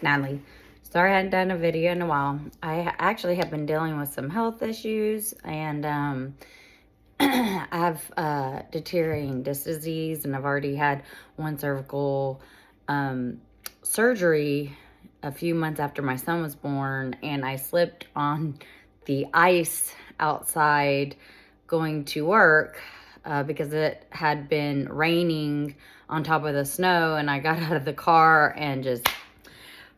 it's Natalie. Sorry I hadn't done a video in a while. I actually have been dealing with some health issues, and I have deteriorating disc disease, and I've already had one cervical surgery a few months after my son was born, and I slipped on the ice outside going to work because it had been raining on top of the snow, and I got out of the car and just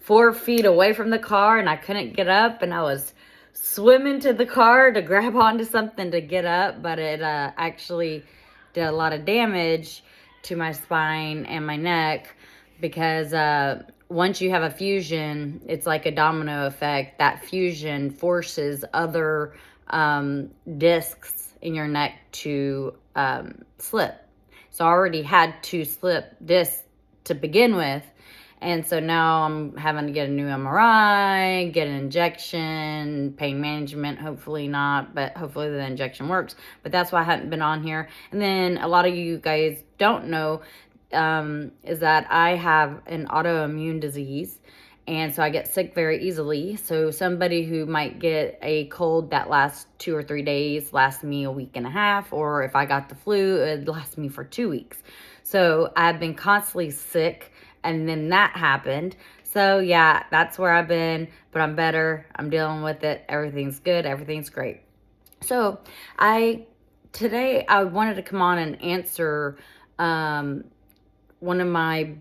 4 feet away from the car, and I couldn't get up, and I was swimming to the car to grab onto something to get up, but it actually did a lot of damage to my spine and my neck because once you have a fusion, it's like a domino effect. That fusion forces other discs in your neck to slip. So I already had 2 slip discs to begin with. And so now I'm having to get a new MRI, get an injection, pain management, hopefully not, but hopefully the injection works. But that's why I hadn't been on here. And then a lot of you guys don't know is that I have an autoimmune disease. And so I get sick very easily. So somebody who might get a cold that lasts 2 or 3 days lasts me a week and a half. Or if I got the flu, it lasts me for 2 weeks. So I've been constantly sick. And then that happened. So yeah, that's where I've been, but I'm better. I'm dealing with it. Everything's good. Everything's great. So today I wanted to come on and answer one of my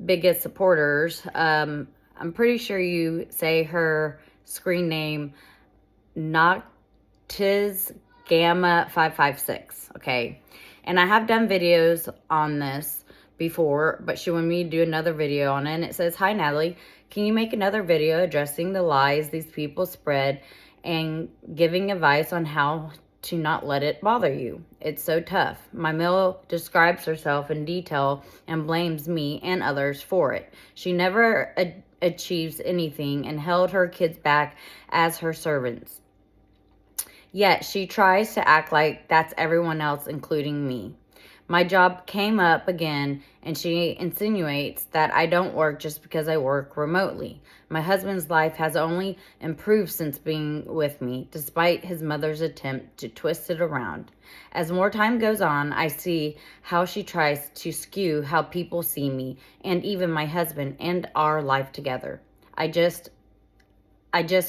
biggest supporters. I'm pretty sure you say her screen name, NarcissisticGamma556. Okay. And I have done videos on this before, but she wanted me to do another video on it, and it says, "Hi Natalie, can you make another video addressing the lies these people spread and giving advice on how to not let it bother you? It's so tough. My Mill describes herself in detail and blames me and others for it. She never achieves anything and held her kids back as her servants. Yet she tries to act like that's everyone else, including me. My job came up again, and she insinuates that I don't work just because I work remotely. My husband's life has only improved since being with me, despite his mother's attempt to twist it around. As more time goes on, I see how she tries to skew how people see me, and even my husband and our life together. I just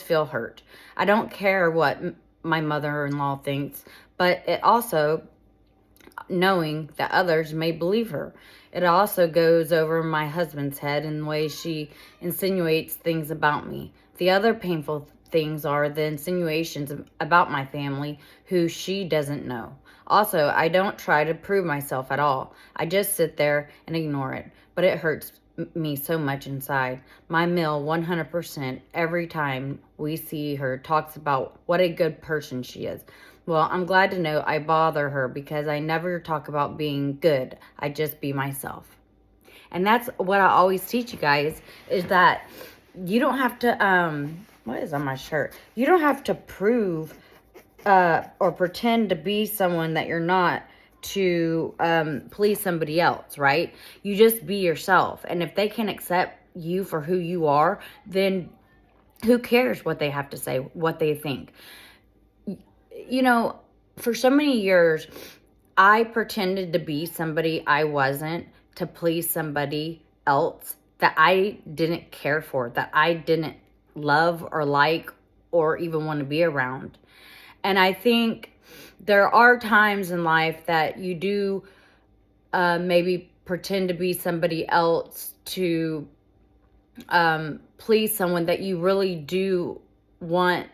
feel hurt. I don't care what my mother-in-law thinks, but it also knowing that others may believe her. It also goes over my husband's head in ways she insinuates things about me. The other painful things are the insinuations about my family who she doesn't know. Also, I don't try to prove myself at all. I just sit there and ignore it, but it hurts me so much inside. My Mill 100% every time we see her talks about what a good person she is. Well, I'm glad to know I bother her because I never talk about being good. I just be myself. And that's what I always teach you guys, is that you don't have to, what is on my shirt? You don't have to prove or pretend to be someone that you're not to please somebody else, right? You just be yourself. And if they can accept you for who you are, then who cares what they have to say, what they think? You know, for so many years, I pretended to be somebody I wasn't to please somebody else that I didn't care for, that I didn't love or like or even want to be around. And I think there are times in life that you do maybe pretend to be somebody else to please someone that you really do want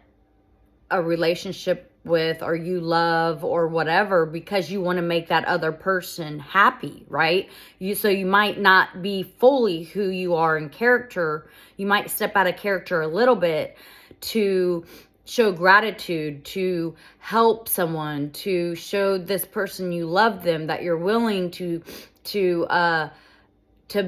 a relationship with, or you love, or whatever, because you want to make that other person happy, right? So you might not be fully who you are in character. You might step out of character a little bit to show gratitude, to help someone, to show this person you love them, that you're willing to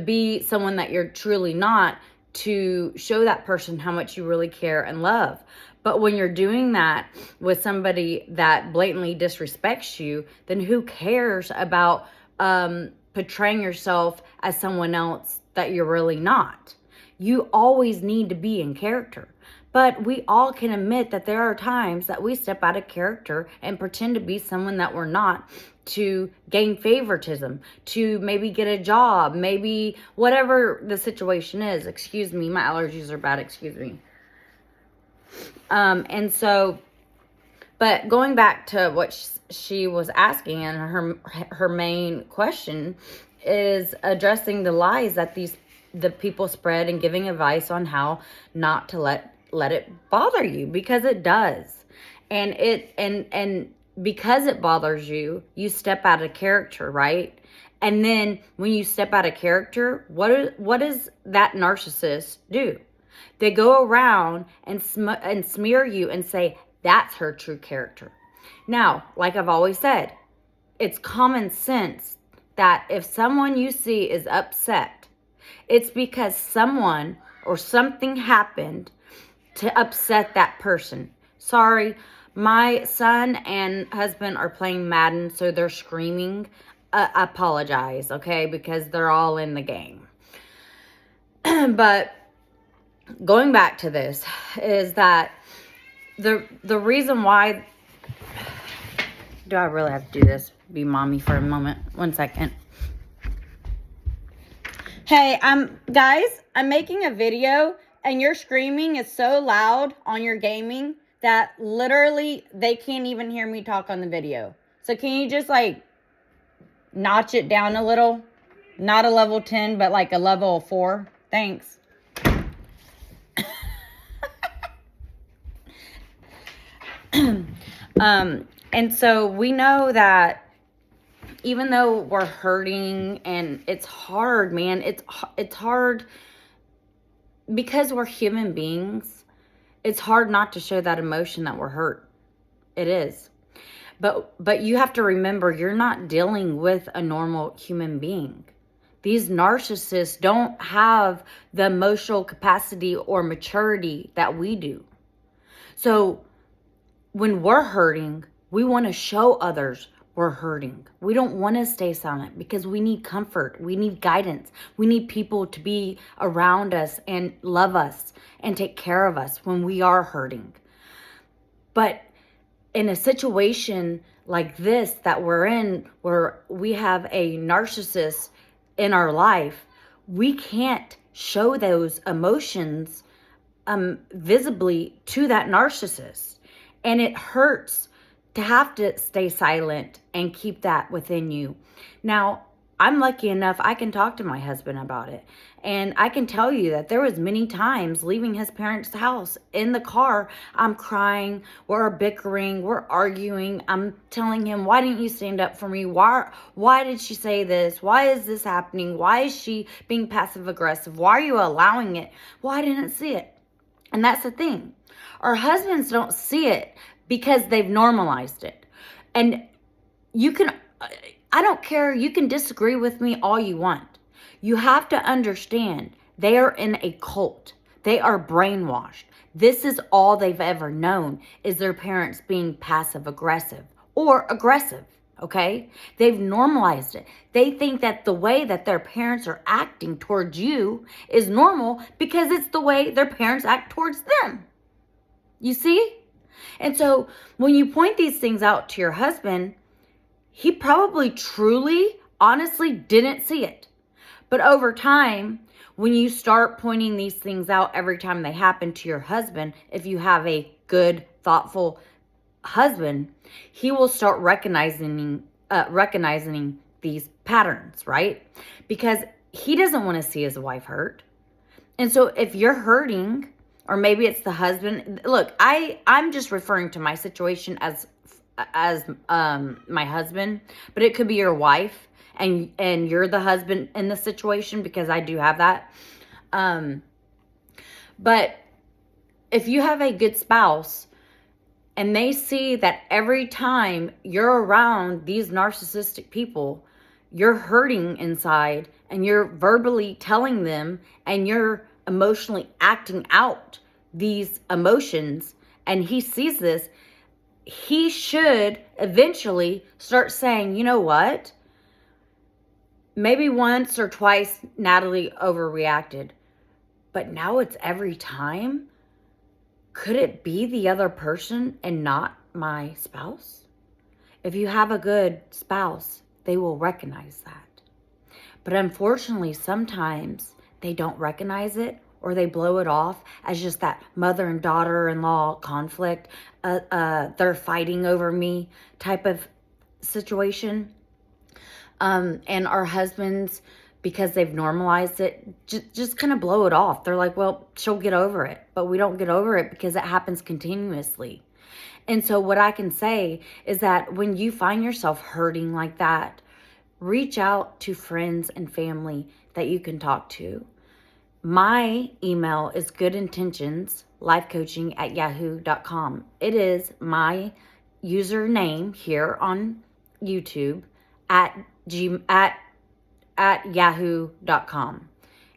be someone that you're truly not, to show that person how much you really care and love. But when you're doing that with somebody that blatantly disrespects you, then who cares about portraying yourself as someone else that you're really not? You always need to be in character. But we all can admit that there are times that we step out of character and pretend to be someone that we're not, to gain favoritism, to maybe get a job, maybe whatever the situation is. Excuse me, my allergies are bad, excuse me. And so, but going back to what she was asking, and her main question is addressing the lies that the people spread and giving advice on how not to let it bother you, because it does. And because it bothers you, you step out of character, right? And then when you step out of character, what does that narcissist do? They go around and smear you and say, that's her true character. Now, like I've always said, it's common sense that if someone you see is upset, it's because someone or something happened to upset that person. Sorry, my son and husband are playing Madden, so they're screaming. I apologize, okay, because they're all in the game. But going back to this is that the reason why... Do I really have to do this? Be mommy for a moment. 1 second. Hey, guys, I'm making a video and your screaming is so loud on your gaming that literally they can't even hear me talk on the video. So can you just like notch it down a little? Not a level 10, but like a level 4. Thanks. And so we know that even though we're hurting and it's hard, man, it's hard because we're human beings. It's hard not to show that emotion that we're hurt. It is. But you have to remember, you're not dealing with a normal human being. These narcissists don't have the emotional capacity or maturity that we do. So when we're hurting, we want to show others we're hurting. We don't want to stay silent because we need comfort. We need guidance. We need people to be around us and love us and take care of us when we are hurting. But in a situation like this that we're in, where we have a narcissist in our life, we can't show those emotions visibly to that narcissist. And it hurts to have to stay silent and keep that within you. Now, I'm lucky enough I can talk to my husband about it. And I can tell you that there was many times leaving his parents' house in the car, I'm crying, we're bickering, we're arguing. I'm telling him, why didn't you stand up for me? Why did she say this? Why is this happening? Why is she being passive aggressive? Why are you allowing it? Well, I didn't see it. And that's the thing. Our husbands don't see it because they've normalized it. And you can, I don't care, you can disagree with me all you want. You have to understand, they are in a cult. They are brainwashed. This is all they've ever known, is their parents being passive aggressive or aggressive, okay? They've normalized it. They think that the way that their parents are acting towards you is normal because it's the way their parents act towards them. You see? And so when you point these things out to your husband, he probably truly, honestly didn't see it. But over time, when you start pointing these things out every time they happen to your husband, if you have a good, thoughtful husband, he will start recognizing these patterns, right? Because he doesn't want to see his wife hurt. And so if you're hurting, or maybe it's the husband. Look, I'm just referring to my situation as my husband, but it could be your wife and you're the husband in the situation, because I do have that. But if you have a good spouse and they see that every time you're around these narcissistic people, you're hurting inside and you're verbally telling them and you're emotionally acting out these emotions, and he sees this, he should eventually start saying, you know what? Maybe once or twice Natalie overreacted, but now it's every time. Could it be the other person and not my spouse? If you have a good spouse, they will recognize that. But unfortunately, sometimes they don't recognize it, or they blow it off as just that mother and daughter-in-law conflict. They're fighting over me type of situation. And our husbands, because they've normalized it, just kind of blow it off. They're like, well, she'll get over it. But we don't get over it because it happens continuously. And so what I can say is that when you find yourself hurting like that, reach out to friends and family that you can talk to. My email is goodintentionslifecoaching@yahoo.com. It is my username here on YouTube at yahoo.com.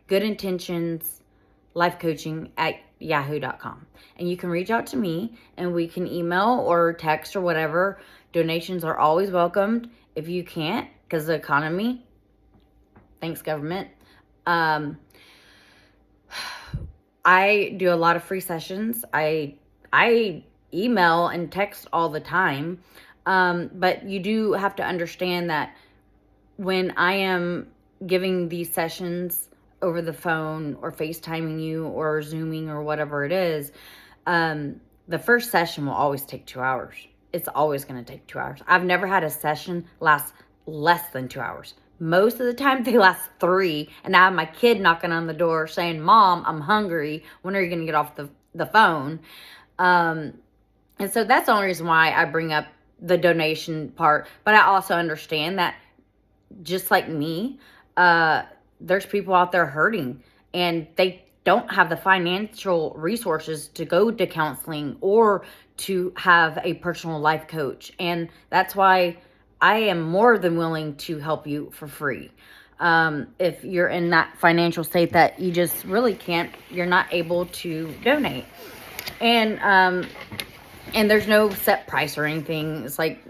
goodintentionslifecoaching@yahoo.com. And you can reach out to me and we can email or text or whatever. Donations are always welcomed. If you can't, because the economy, thanks government, I do a lot of free sessions. I email and text all the time. But you do have to understand that when I am giving these sessions over the phone or FaceTiming you or Zooming or whatever it is, the first session will always take 2 hours. It's always going to take 2 hours. I've never had a session last less than 2 hours. Most of the time they last 3, and I have my kid knocking on the door saying, Mom, I'm hungry. When are you going to get off the phone? And so that's the only reason why I bring up the donation part. But I also understand that just like me, there's people out there hurting and they don't have the financial resources to go to counseling or to have a personal life coach. And that's why I am more than willing to help you for free. If you're in that financial state that you just really can't, you're not able to donate. And there's no set price or anything. It's like,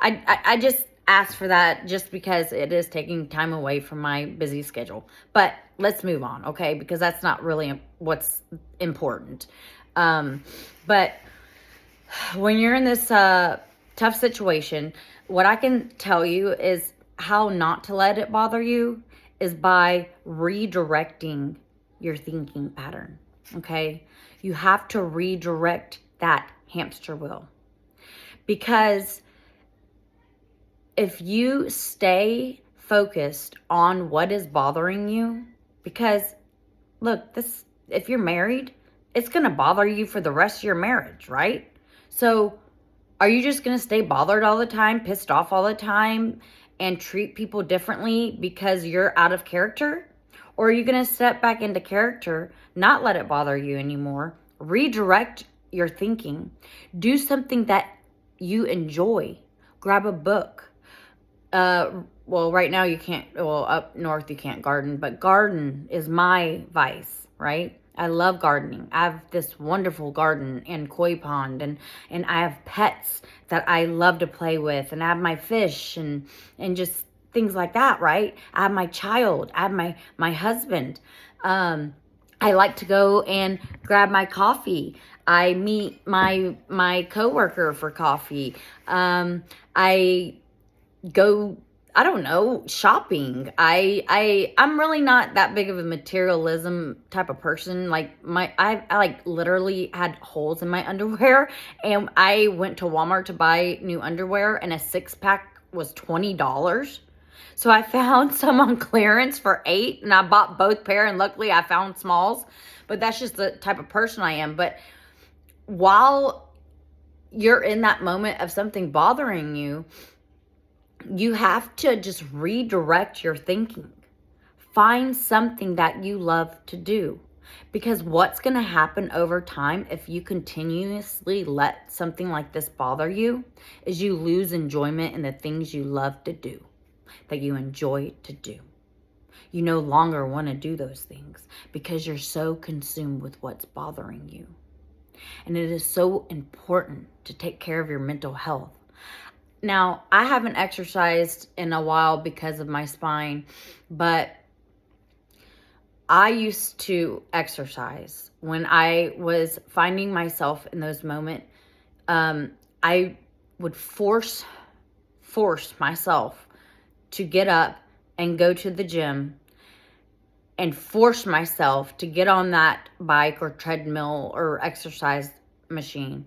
I just ask for that just because it is taking time away from my busy schedule. But let's move on, okay? Because that's not really what's important. But when you're in this tough situation, what I can tell you is how not to let it bother you is by redirecting your thinking pattern, okay? You have to redirect that hamster wheel. Because if you stay focused on what is bothering you, because look, if you're married, it's going to bother you for the rest of your marriage, right? So are you just going to stay bothered all the time, pissed off all the time, and treat people differently because you're out of character? Or are you going to step back into character, not let it bother you anymore, redirect your thinking, do something that you enjoy, grab a book. Well, right now you can't, up north you can't garden, but garden is my vice, right? I love gardening. I have this wonderful garden and koi pond, and I have pets that I love to play with, and I have my fish and just things like that, right? I have my child. I have my husband. I like to go and grab my coffee. I meet my coworker for coffee. I go, I don't know, shopping. I'm really not that big of a materialism type of person. Like I like literally had holes in my underwear, and I went to Walmart to buy new underwear, and a 6-pack was $20. So I found some on clearance for $8, and I bought both pair, and luckily I found smalls. But that's just the type of person I am. But while you're in that moment of something bothering you, you have to just redirect your thinking. Find something that you love to do. Because what's going to happen over time if you continuously let something like this bother you is you lose enjoyment in the things you love to do, that you enjoy to do. You no longer want to do those things because you're so consumed with what's bothering you. And it is so important to take care of your mental health. Now, I haven't exercised in a while because of my spine, but I used to exercise when I was finding myself in those moments. I would force myself to get up and go to the gym, and force myself to get on that bike or treadmill or exercise machine.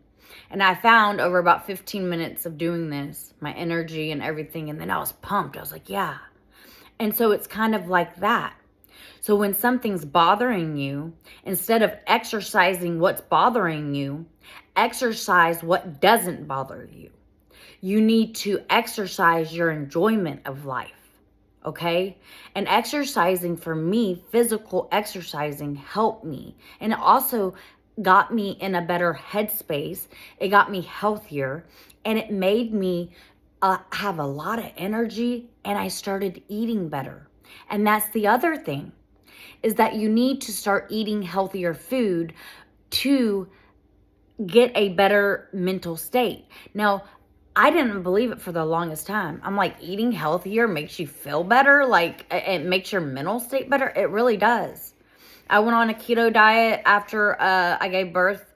And I found over about 15 minutes of doing this, my energy and everything, and then I was pumped. I was like, yeah. And so it's kind of like that. So when something's bothering you, instead of exercising what's bothering you, exercise what doesn't bother you. You need to exercise your enjoyment of life. Okay? And exercising, for me, physical exercising helped me. And it also got me in a better headspace. It got me healthier. And it made me have a lot of energy. And I started eating better. And that's the other thing, is that you need to start eating healthier food to get a better mental state. Now, I didn't believe it for the longest time. I'm like, eating healthier makes you feel better? Like, it makes your mental state better? It really does. I went on a keto diet after I gave birth,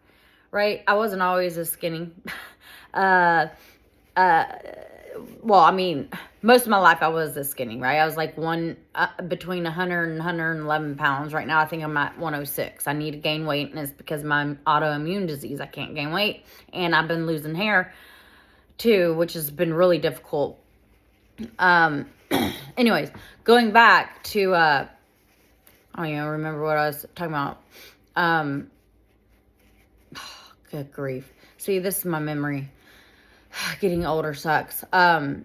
right? I wasn't always this skinny. Well, I mean, most of my life I was this skinny, right? I was like between 100 and 111 pounds. Right now, I think I'm at 106. I need to gain weight, and it's because of my autoimmune disease. I can't gain weight, and I've been losing hair too, which has been really difficult. Anyways, going back to, I don't even remember what I was talking about. Good grief. See, this is my memory. Getting older sucks. Yeah,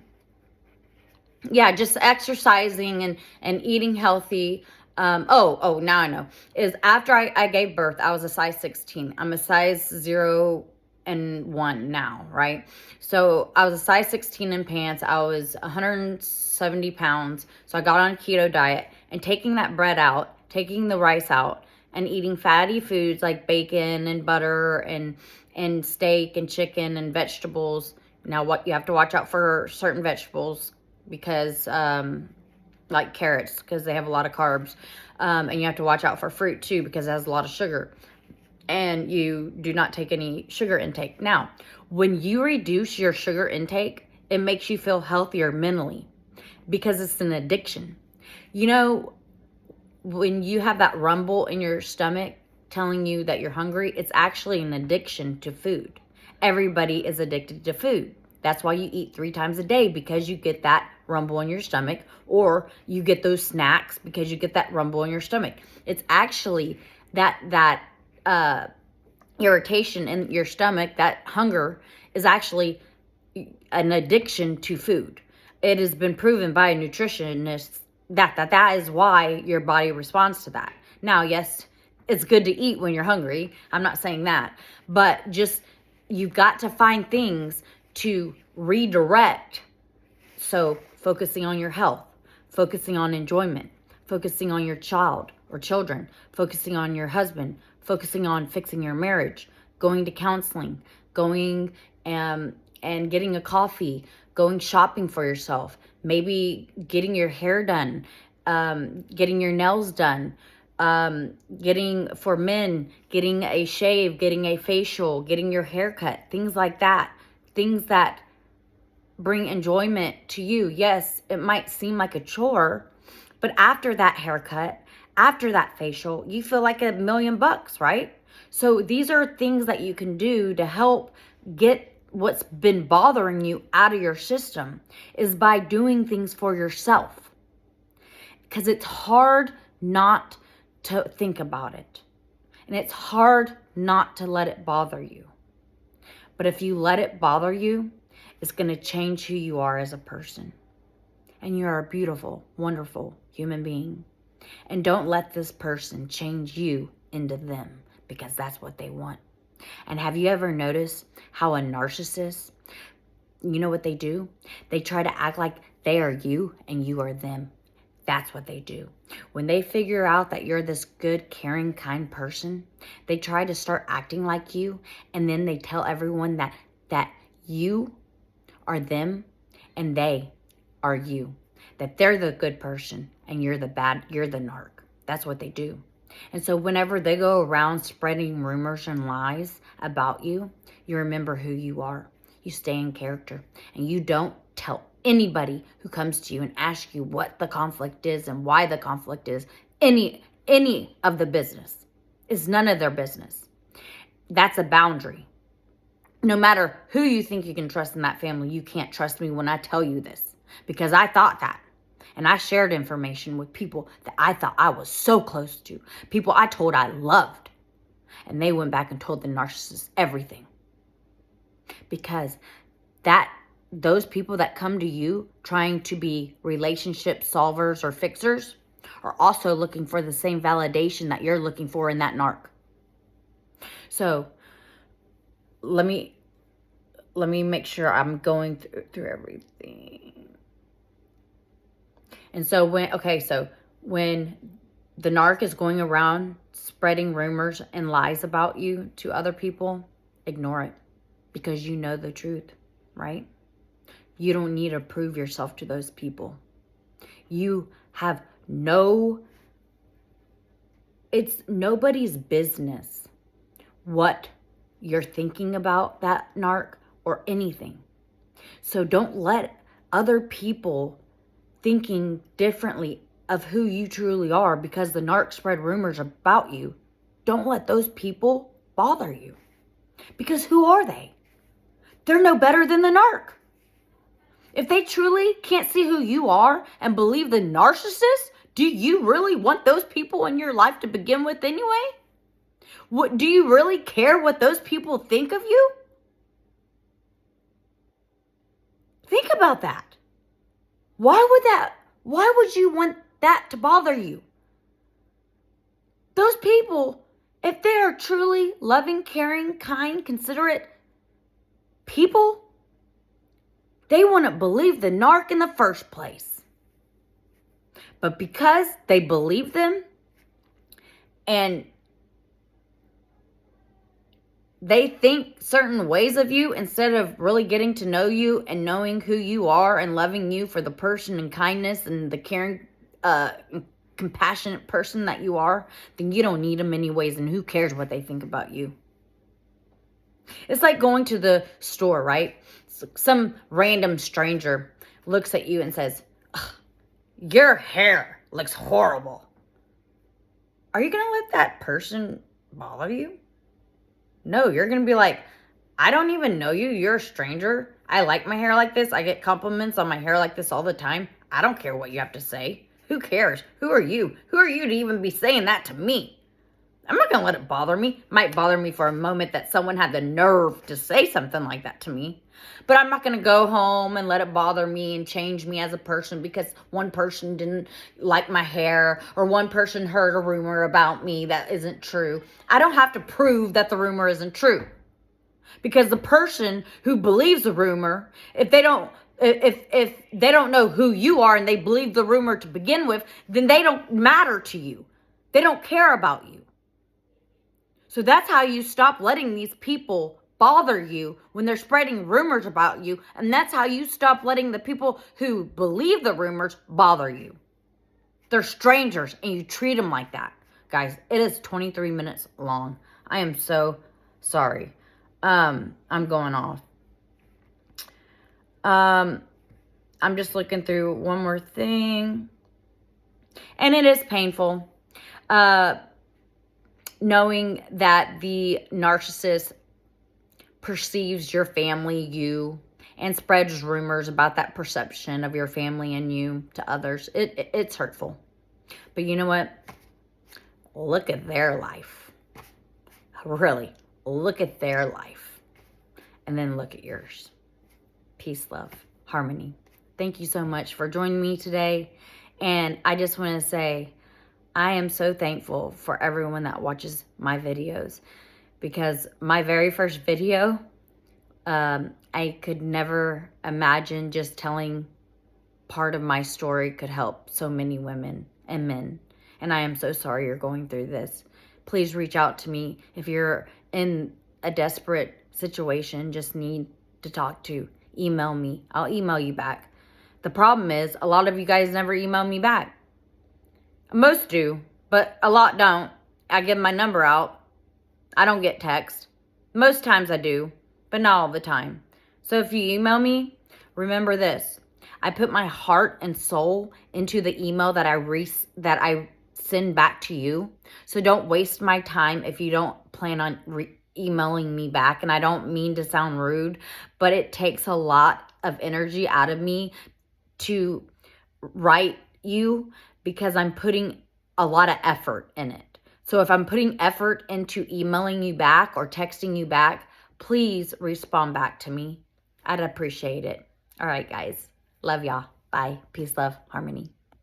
just exercising and eating healthy. Now I know. Is after I gave birth, I was a size 16. I'm a size 0 and 1 now, right? So I was a size 16 in pants. I was 170 pounds. So I got on a keto diet, and taking that bread out, taking the rice out, and eating fatty foods like bacon and butter and steak and chicken and vegetables. Now, what you have to watch out for certain vegetables, because like carrots, because they have a lot of carbs. And you have to watch out for fruit too, because it has a lot of sugar. And you do not take any sugar intake. Now, when you reduce your sugar intake, it makes you feel healthier mentally, because it's an addiction. You know, when you have that rumble in your stomach telling you that you're hungry, it's actually an addiction to food. Everybody is addicted to food. That's why you eat 3 times a day, because you get that rumble in your stomach, or you get those snacks because you get that rumble in your stomach. It's actually that irritation in your stomach, that hunger, is actually an addiction to food. It has been proven by nutritionists that is why your body responds to that. Now, yes, it's good to eat when you're hungry. I'm not saying that. But just, you've got to find things to redirect. So focusing on your health, focusing on enjoyment, focusing on your child or children, focusing on your husband, focusing on fixing your marriage, going to counseling, going and getting a coffee, going shopping for yourself, maybe getting your hair done, getting your nails done, getting, for men, getting a shave, getting a facial, getting your hair cut, things like that. Things that bring enjoyment to you. Yes, it might seem like a chore, but after that haircut, after that facial, you feel like $1,000,000, right? So these are things that you can do to help get what's been bothering you out of your system, is by doing things for yourself. Because it's hard not to think about it. And it's hard not to let it bother you. But if you let it bother you, it's going to change who you are as a person. And you are a beautiful, wonderful human being. And don't let this person change you into them, because that's what they want. And have you ever noticed how a narcissist, you know what they do? They try to act like they are you and you are them. That's what they do. When they figure out that you're this good, caring, kind person, they try to start acting like you, and then they tell everyone that you are them and they are you. That they're the good person and you're the narc. That's what they do. And so whenever they go around spreading rumors and lies about you, you remember who you are. You stay in character. And you don't tell anybody who comes to you and asks you what the conflict is and why the conflict is any of the business. It's none of their business. That's a boundary. No matter who you think you can trust in that family, you can't trust me when I tell you this. Because I thought that. And I shared information with people that I thought I was so close to. People I told I loved. And they went back and told the narcissist everything. Because those people that come to you trying to be relationship solvers or fixers are also looking for the same validation that you're looking for in that narc. So let me make sure I'm going through everything. And so when the narc is going around spreading rumors and lies about you to other people, ignore it, because you know the truth, right? You don't need to prove yourself to those people. You have it's nobody's business what you're thinking about that narc or anything. So don't let other people thinking differently of who you truly are because the narc spread rumors about you. Don't let those people bother you. Because who are they? They're no better than the narc. If they truly can't see who you are and believe the narcissist, do you really want those people in your life to begin with anyway? Do you really care what those people think of you? Think about that. Why would you want that to bother you? Those people, if they are truly loving, caring, kind, considerate people, they wouldn't believe the narc in the first place. But because they believe them and they think certain ways of you instead of really getting to know you and knowing who you are and loving you for the person and kindness and the caring, compassionate person that you are, then you don't need them anyways, and who cares what they think about you? It's like going to the store, right? Some random stranger looks at you and says, your hair looks horrible. Are you going to let that person bother you? No, you're going to be like, I don't even know you. You're a stranger. I like my hair like this. I get compliments on my hair like this all the time. I don't care what you have to say. Who cares? Who are you? Who are you to even be saying that to me? I'm not going to let it bother me. It might bother me for a moment that someone had the nerve to say something like that to me. But I'm not going to go home and let it bother me and change me as a person because one person didn't like my hair or one person heard a rumor about me that isn't true. I don't have to prove that the rumor isn't true. Because the person who believes the rumor, if they don't know who you are and they believe the rumor to begin with, then they don't matter to you. They don't care about you. So that's how you stop letting these people bother you when they're spreading rumors about you. And that's how you stop letting the people who believe the rumors bother you. They're strangers and you treat them like that. Guys, it is 23 minutes long. I am so sorry. I'm going off. I'm just looking through one more thing. And it is painful. Knowing that the narcissist perceives your family, you, and spreads rumors about that perception of your family and you to others. It's hurtful. But you know what? Look at their life. Really, look at their life. And then look at yours. Peace, love, harmony. Thank you so much for joining me today. And I just want to say, I am so thankful for everyone that watches my videos. Because my very first video, I could never imagine just telling part of my story could help so many women and men. And I am so sorry you're going through this. Please reach out to me if you're in a desperate situation, just need to talk to. Email me. I'll email you back. The problem is a lot of you guys never email me back. Most do, but a lot don't. I give my number out. I don't get text. Most times I do, but not all the time. So if you email me, remember this. I put my heart and soul into the email that I send back to you. So don't waste my time if you don't plan on emailing me back. And I don't mean to sound rude, but it takes a lot of energy out of me to write you because I'm putting a lot of effort in it. So if I'm putting effort into emailing you back or texting you back, please respond back to me. I'd appreciate it. All right, guys. Love y'all. Bye. Peace, love, harmony.